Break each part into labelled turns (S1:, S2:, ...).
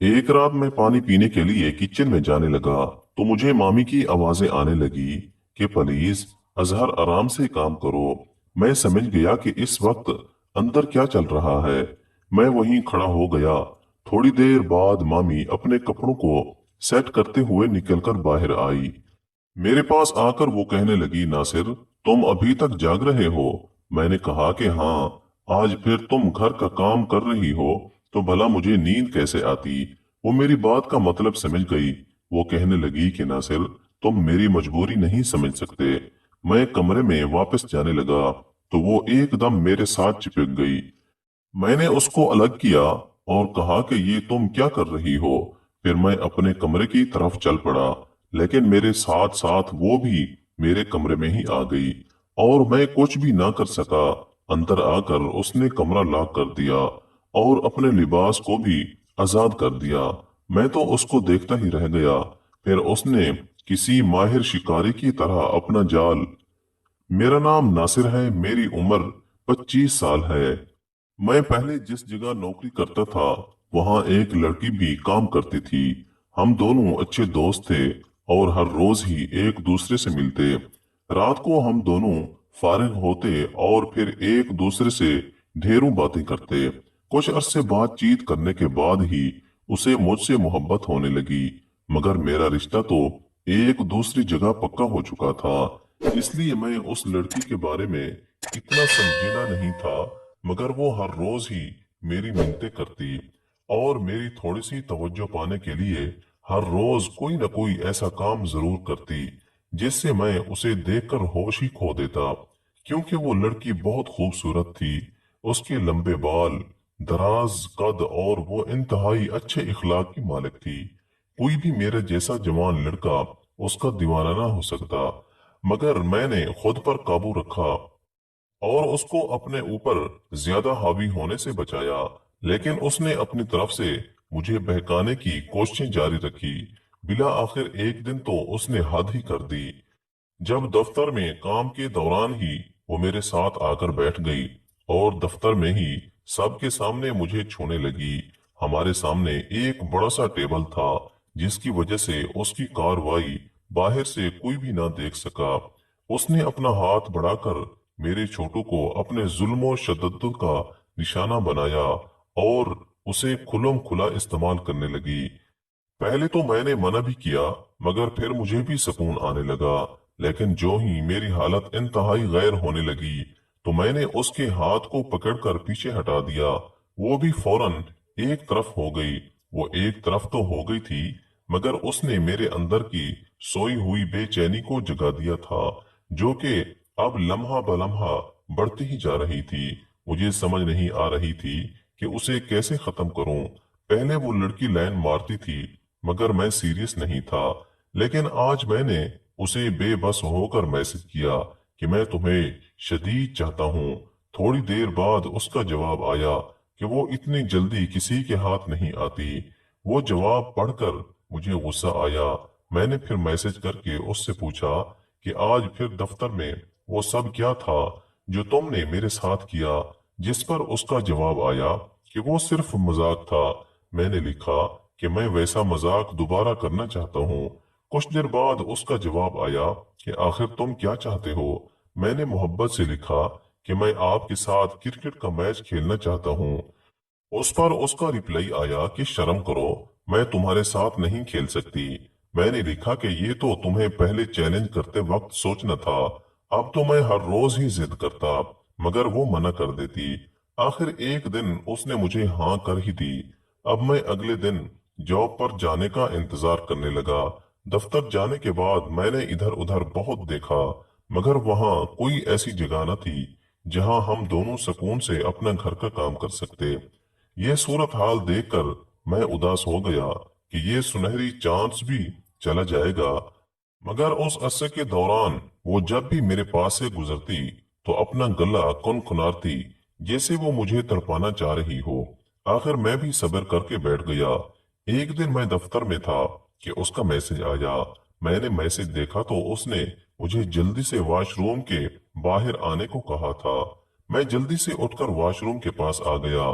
S1: एक रात मैं पानी पीने के लिए किचन में जाने लगा तो मुझे मामी की आवाजें आने लगी कि प्लीज अजहर आराम से काम करो। मैं समझ गया कि इस वक्त अंदर क्या चल रहा है। मैं वहीं खड़ा हो गया। थोड़ी देर बाद मामी अपने कपड़ों को सेट करते हुए निकलकर बाहर आई। मेरे पास आकर वो कहने लगी, नासिर तुम अभी तक जाग रहे हो? मैंने कहा कि हाँ। आज फिर तुम घर का काम कर रही हो तो भला मुझे नींद कैसे आती? वो मेरी बात का मतलब समझ गई। वो कहने लगी कि नासिर तुम मेरी मजबूरी नहीं समझ सकते। मैं कमरे में वापस जाने लगा तो वो एकदम मेरे साथ चिपक गई। मैंने उसको अलग किया और कहा कि ये तुम क्या कर रही हो। फिर मैं अपने कमरे की तरफ चल पड़ा, लेकिन मेरे साथ साथ वो भी मेरे कमरे में ही आ गई और मैं कुछ भी ना कर सका। अंदर आकर उसने कमरा लॉक कर दिया और अपने लिबास को भी आजाद कर दिया। मैं तो उसको देखता ही रह गया। फिर उसने किसी माहिर शिकारी की तरह अपना जाल। मेरा नाम नासिर है, मेरी उम्र 25 साल है। मैं पहले जिस जगह नौकरी करता था वहां एक लड़की भी काम करती थी। हम दोनों अच्छे दोस्त थे और हर रोज ही एक दूसरे से मिलते। रात को हम दोनों फारिग होते और फिर एक दूसरे से ढेरों बातें करते। कुछ अरसे बातचीत करने के बाद ही उसे मुझसे मोहब्बत होने लगी, मगर मेरा रिश्ता तो एक दूसरी जगह पक्का हो चुका था। इसलिए मैं उस लड़की के बारे में इतना संजीदा नहीं था, मगर वो हर रोज ही मेरी मिन्नतें करती और मेरी थोड़ी सी तवज्जो पाने के लिए हर रोज कोई न कोई ऐसा काम जरूर करती जिससे मैं उसे देखकर होश ही खो देता। क्योंकि वो लड़की बहुत खूबसूरत थी। उसके लंबे बाल, दराज कद और वो इंतहाई अच्छे इखलाक की मालिक थी। कोई भी मेरे जैसा जवान लड़का उसका दीवाना ना हो सकता। मगर मैंने खुद पर काबू रखा और उसको अपने ऊपर ज्यादा हावी होने से बचाया। लेकिन उसने अपनी तरफ से मुझे बहकाने की कोशिशें जारी रखी। बिला आखिर एक दिन तो उसने हद ही कर दी। जब दफ्तर में काम के दौरान ही वो मेरे साथ आकर बैठ गई और दफ्तर में ही सबके सामने मुझे छूने लगी। हमारे सामने एक बड़ा सा टेबल था जिसकी वजह से उसकी कार्रवाई बाहर से कोई भी ना देख सका। उसने अपना हाथ बढ़ाकर मेरे छोटू को अपने जुल्म और शद्दत का निशाना बनाया और उसे खुलम खुला इस्तेमाल करने लगी। पहले तो मैंने मना भी किया, मगर फिर मुझे भी सुकून आने लगा। लेकिन जो ही मेरी हालत इंतहाई गैर होने लगी तो मैंने उसके हाथ को पकड़कर पीछे हटा दिया। वो भी फौरन एक तरफ हो गई। वो एक तरफ तो हो गई थी, मगर उसने मेरे अंदर की सोई हुई बेचैनी को जगा दिया था, जो कि अब लम्हा बलम्हा बढ़ती ही जा रही थी। मुझे समझ नहीं आ रही थी कि उसे कैसे खत्म करूं। पहले वो लड़की लाइन मारती थी मगर मैं सीरियस नहीं था। लेकिन आज मैंने उसे बेबस होकर मैसेज किया कि मैं तुम्हें शदीद चाहता हूँ। थोड़ी देर बाद उसका जवाब आया कि वो इतनी जल्दी किसी के हाथ नहीं आती। वो जवाब पढ़कर मुझे गुस्सा आया। मैंने फिर मैसेज करके उससे पूछा कि आज फिर दफ्तर में वो सब क्या था जो तुमने मेरे साथ किया। जिस पर उसका जवाब आया कि वो सिर्फ मजाक था। मैंने लिखा कि मैं वैसा मजाक दोबारा करना चाहता हूँ। कुछ देर बाद उसका जवाब आया कि आखिर तुम क्या चाहते हो। मैंने मोहब्बत से लिखा कि मैं आपके साथ क्रिकेट का मैच खेलना चाहता हूँ। उस पर उसका रिप्लाई आया कि शर्म करो, मैं तुम्हारे साथ नहीं खेल सकती। मैंने लिखा कि ये तो तुम्हें पहले चैलेंज करते वक्त सोचना था। अब तो मैं हर रोज ही जिद करता, मगर वो मना कर देती। आखिर एक दिन उसने मुझे हाँ कर ही दी। अब मैं अगले दिन जॉब पर जाने का इंतजार करने लगा। दफ्तर जाने के बाद मैंने इधर उधर बहुत देखा, मगर वहां कोई ऐसी जगह न थी जहां हम दोनों सुकून से अपना घर का काम कर सकते। यह सूरत हाल देखकर मैं उदास हो गया कि ये सुनहरी चांस भी चला जाएगा। मगर उस अरसे के दौरान वो जब भी मेरे पास से गुजरती तो अपना गला कुनकुनारती, जैसे वो मुझे तड़पाना चाह रही हो। आखिर मैं भी सब्र करके बैठ गया। एक दिन मैं दफ्तर में था कि उसका मैसेज आया। मैंने मैसेज देखा तो उसने मुझे जल्दी से वॉशरूम के बाहर आने को कहा था। मैं जल्दी से उठकर वॉशरूम के पास आ गया।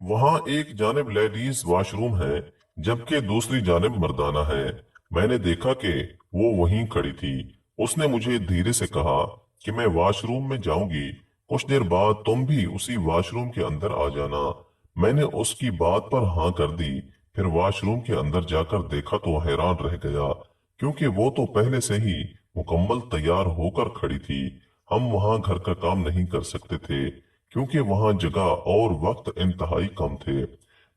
S1: वहां एक जानिब लेडीज वॉशरूम है, जबकि दूसरी जानिब मर्दाना है। मैंने देखा कि वो वहीं खड़ी थी। उसने मुझे धीरे से कहा कि मैं वॉशरूम में जाऊंगी, कुछ देर बाद तुम भी उसी वॉशरूम के अंदर आ जाना। मैंने उसकी बात पर हाँ कर दी। फिर वॉशरूम के अंदर जाकर देखा तो हैरान रह गया, क्योंकि वो तो पहले से ही मुकम्मल तैयार होकर खड़ी थी। हम वहां घर का काम नहीं कर सकते थे, क्योंकि वहां जगह और वक्त इंतहाई कम थे।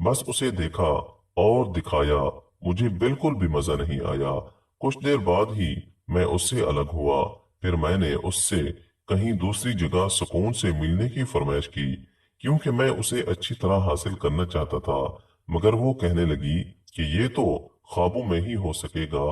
S1: बस उसे देखा और दिखाया, मुझे बिल्कुल भी मजा नहीं आया। कुछ देर बाद ही मैं उससे अलग हुआ। फिर मैंने उससे कहीं दूसरी जगह सुकून से मिलने की फरमाइश की, क्योंकि मैं उसे अच्छी तरह हासिल करना चाहता था। मगर वो कहने लगी कि ये तो ख्वाबों में ही हो सकेगा,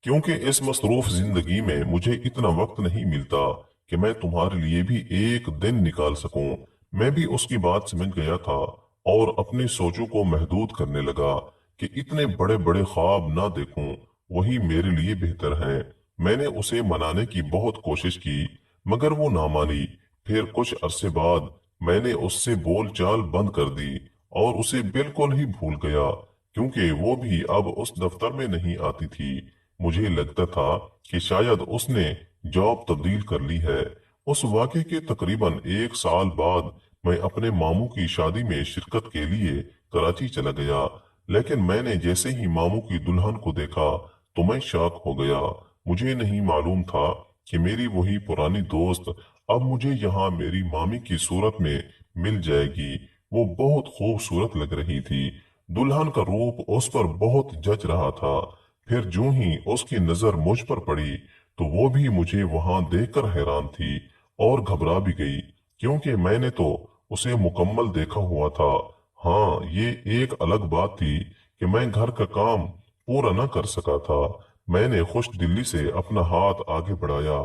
S1: क्योंकि इस मसरूफ जिंदगी में मुझे इतना वक्त नहीं मिलता कि मैं तुम्हारे लिए भी एक दिन निकाल सकूं। मैं भी उसकी बात समझ गया था और अपनी सोचों को महदूद करने लगा कि इतने बड़े बड़े ख्वाब ना देखूं, वही मेरे लिए बेहतर है। मैंने उसे मनाने की बहुत कोशिश की, मगर वो ना मानी। फिर कुछ अरसे बाद मैंने उससे बोलचाल बंद कर दी और उसे बिल्कुल ही भूल गया, क्योंकि वो भी अब उस दफ्तर में नहीं आती थी। मुझे लगता था कि शायद उसने जॉब तब्दील कर ली है। उस वाक़े के तकरीबन एक साल बाद मैं अपने मामू की शादी में शिरकत के लिए कराची चला गया। लेकिन मैंने जैसे ही मामू की दुल्हन को देखा तो मैं शॉक हो गया। मुझे नहीं मालूम था कि मेरी वही पुरानी दोस्त अब मुझे यहाँ मेरी मामी की सूरत में मिल जाएगी। वो बहुत खूबसूरत लग रही थी। दुल्हन का रूप उस पर बहुत जच रहा था। फिर जो ही उसकी नजर मुझ पर पड़ी तो वो भी मुझे वहां देखकर हैरान थी और घबरा भी गई, क्योंकि मैंने तो उसे मुकम्मल देखा हुआ था। हाँ, ये एक अलग बात थी कि मैं घर का काम पूरा न कर सका था। मैंने खुश दिल्ली से अपना हाथ आगे बढ़ाया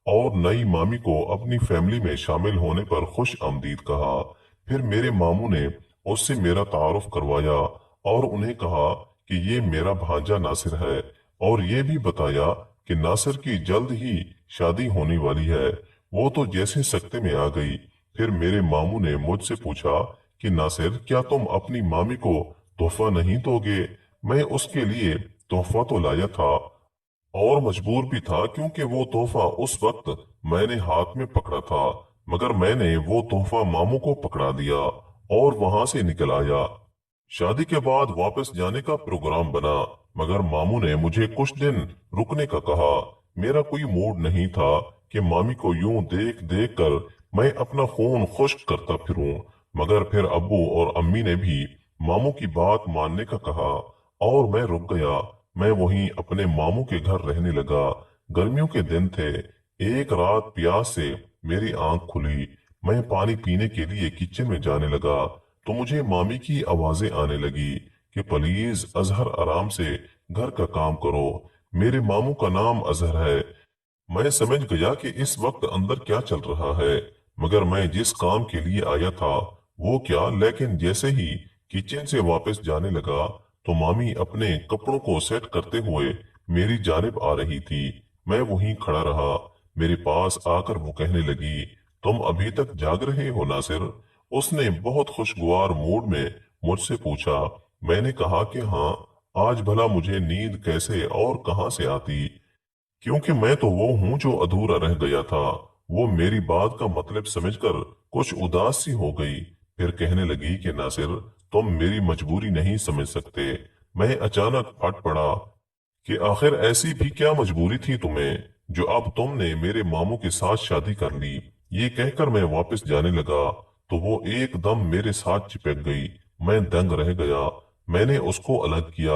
S1: और नई मामी को अपनी फैमिली में शामिल होने पर खुश आमदीद कहा। फिर मेरे मामू ने उससे मेरा तारुफ करवाया और उन्हें कहा कि ये मेरा भांजा नासिर है, और ये भी बताया कि नासिर की जल्द ही शादी होने वाली है। वो तो जैसे सकते में आ गई। फिर मेरे मामू ने मुझसे पूछा कि नासिर, क्या तुम अपनी मामी को तोहफा नहीं दोगे? मैं उसके लिए तोहफा तो लाया था और मजबूर भी था, क्योंकि वो तोहफा उस वक्त मैंने हाथ में पकड़ा था। मगर मैंने वो तोहफा मामू को पकड़ा दिया और वहां से निकल आया। शादी के बाद वापस जाने का प्रोग्राम बना, मगर मामू ने मुझे कुछ दिन रुकने का कहा। मेरा कोई मूड नहीं था कि मामी को यूं देख देख कर मैं अपना खून खुश्क करता फिरूं। मगर फिर अब्बू और अम्मी ने भी मामू की बात मानने का कहा और मैं रुक गया। मैं वहीं अपने मामू के घर रहने लगा। गर्मियों के दिन थे। एक रात प्यास से मेरी आंख खुली। मैं पानी पीने के लिए किचन में जाने लगा तो मुझे मामी की आवाजें आने लगी कि प्लीज अजहर, आराम से घर का काम करो। मेरे मामू का नाम अजहर है। मैं समझ गया कि इस वक्त अंदर क्या चल रहा है, मगर मैं जिस काम के लिए आया था वो क्या। लेकिन जैसे ही किचन से वापस जाने लगा तो मामी अपने कपड़ों को सेट करते हुए मेरी जानिब आ रही थी। मैं वहीं खड़ा रहा। मेरे पास आकर वो कहने लगी, तुम अभी तक जाग रहे हो नासिर? उसने बहुत खुशगवार मूड में मुझसे पूछा। मैंने कहा कि हाँ, आज भला मुझे नींद कैसे और कहाँ से आती, क्योंकि मैं तो वो हूं जो अधूरा रह गया था। वो मेरी बात का मतलब समझकर कुछ उदास सी हो गई। फिर कहने लगी कि नासिर, तुम मेरी मजबूरी नहीं समझ सकते। मैं अचानक फट पड़ा कि आखिर ऐसी भी क्या मजबूरी थी तुम्हें जो अब तुमने मेरे मामू के साथ शादी कर ली। ये कहकर मैं वापस जाने लगा तो वो एकदम मेरे साथ चिपक गई। मैं दंग रह गया। मैंने उसको अलग किया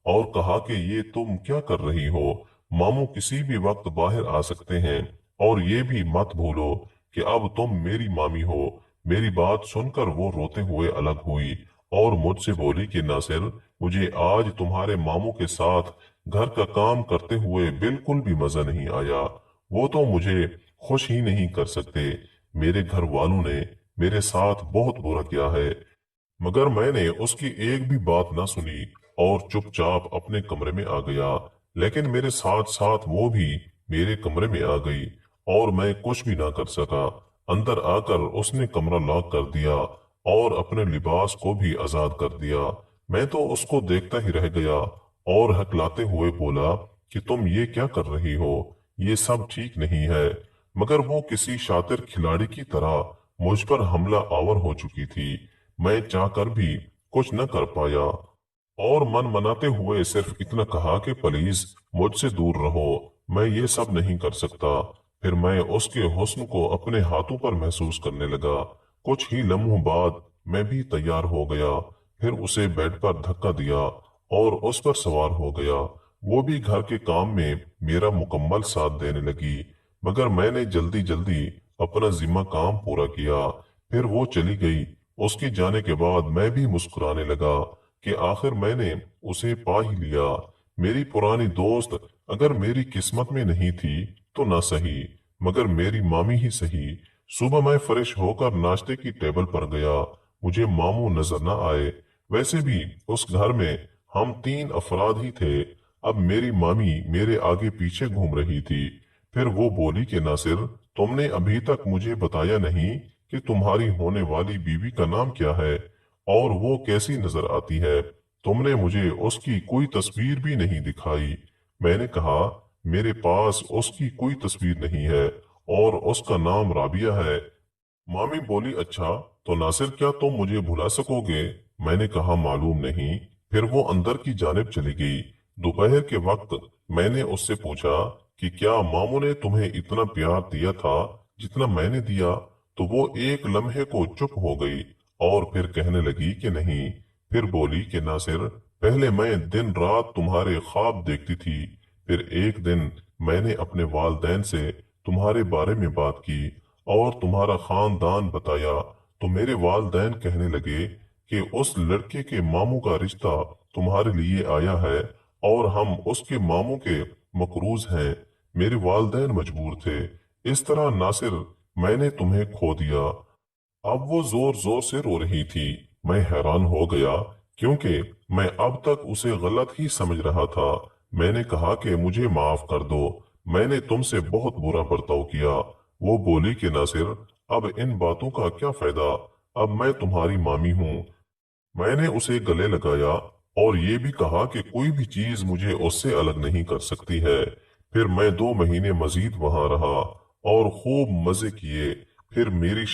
S1: और कहा कि ये तुम क्या कर रही हो? मामू किसी भी वक्त बाहर आ सकते हैं, और ये भी मत भूलो कि अब तुम मेरी मामी हो। मेरी बात सुनकर वो रोते हुए अलग हुई और मुझसे बोली कि नासिर, मुझे आज तुम्हारे मामू के साथ घर का काम करते हुए बिल्कुल भी मजा नहीं आया। वो तो मुझे खुश ही नहीं कर सकते। मेरे घर वालों ने मेरे साथ बहुत बुरा किया है। मगर मैंने उसकी एक भी बात ना सुनी और चुपचाप अपने कमरे में आ गया। लेकिन मेरे साथ साथ वो भी मेरे कमरे में आ गई और मैं कुछ भी ना कर सका। अंदर आकर उसने कमरा लॉक कर दिया और अपने लिबास को भी आजाद कर दिया। मैं तो उसको देखता ही रह गया और हकलाते हुए बोला कि तुम ये क्या कर रही हो, ये सब ठीक नहीं है। मगर वो किसी शातिर खिलाड़ी की तरह मुझ पर हमला आवर हो चुकी थी। मैं चाहकर भी कुछ न कर पाया और मन मनाते हुए सिर्फ इतना कहा कि प्लीज मुझसे दूर रहो, मैं ये सब नहीं कर सकता। फिर मैं उसके हुस्न को अपने हाथों पर महसूस करने लगा। कुछ ही लम्हों बाद मैं भी तैयार हो गया, फिर उसे बेड पर धक्का दिया और उस पर सवार हो गया। वो भी घर के काम में मेरा मुकम्मल साथ देने लगी, मगर मैंने जल्दी जल्दी अपना जिम्मा काम पूरा किया। फिर वो चली गई। उसके जाने के बाद मैं भी मुस्कुराने लगा कि आखिर मैंने उसे पा ही लिया। मेरी पुरानी दोस्त अगर मेरी किस्मत में नहीं थी तो ना सही, मगर मेरी मामी ही सही। सुबह मैं फ्रेश होकर नाश्ते की टेबल पर गया। मुझे मामू नजर न आए। वैसे भी उस घर में हम तीन अफराद ही थे। अब मेरी मामी मेरे आगे पीछे घूम रही थी। फिर वो बोली कि नासिर, तुमने अभी तक मुझे बताया नहीं कि तुम्हारी होने वाली बीवी का नाम क्या है और वो कैसी नजर आती है। तुमने मुझे उसकी कोई तस्वीर भी नहीं दिखाई। मैंने कहा, मेरे पास उसकी कोई तस्वीर नहीं है और उसका नाम राबिया है। मामी बोली, अच्छा, तो नासिर क्या तुम मुझे भुला सकोगे? मैंने कहा, मालूम नहीं। फिर वो अंदर की जानिब चली गई। दोपहर के वक्त मैंने उससे पूछा कि क्या मामू ने तुम्हें इतना प्यार दिया था जितना मैंने दिया? तो वो एक लम्हे को चुप हो गई और फिर कहने लगी कि नहीं। फिर बोली कि नासिर, पहले मैं दिन रात तुम्हारे ख्वाब देखती थी। फिर एक दिन मैंने अपने वालदैन से तुम्हारे बारे में बात की और तुम्हारा खानदान बताया, तो मेरे वालदैन कहने लगे कि उस लड़के के मामू का रिश्ता तुम्हारे लिए आया है और हम उसके मामू के मकरूज हैं। मेरे वालदैन मजबूर थे। इस तरह नासिर, मैंने तुम्हें खो दिया। अब वो जोर जोर से रो रही थी। मैं हैरान हो गया क्योंकि मैं अब तक उसे गलत ही समझ रहा था। मैंने कहा कि मुझे माफ कर दो, मैंने तुमसे बहुत बुरा बर्ताव किया। वो बोली कि नासिर, अब इन बातों का क्या फायदा, अब मैं तुम्हारी मामी हूँ। मैंने उसे गले लगाया और ये भी कहा कि कोई भी चीज मुझे उससे अलग नहीं कर सकती है। फिर मैं 2 महीने मजीद वहां रहा और खूब मजे किए। फिर मेरी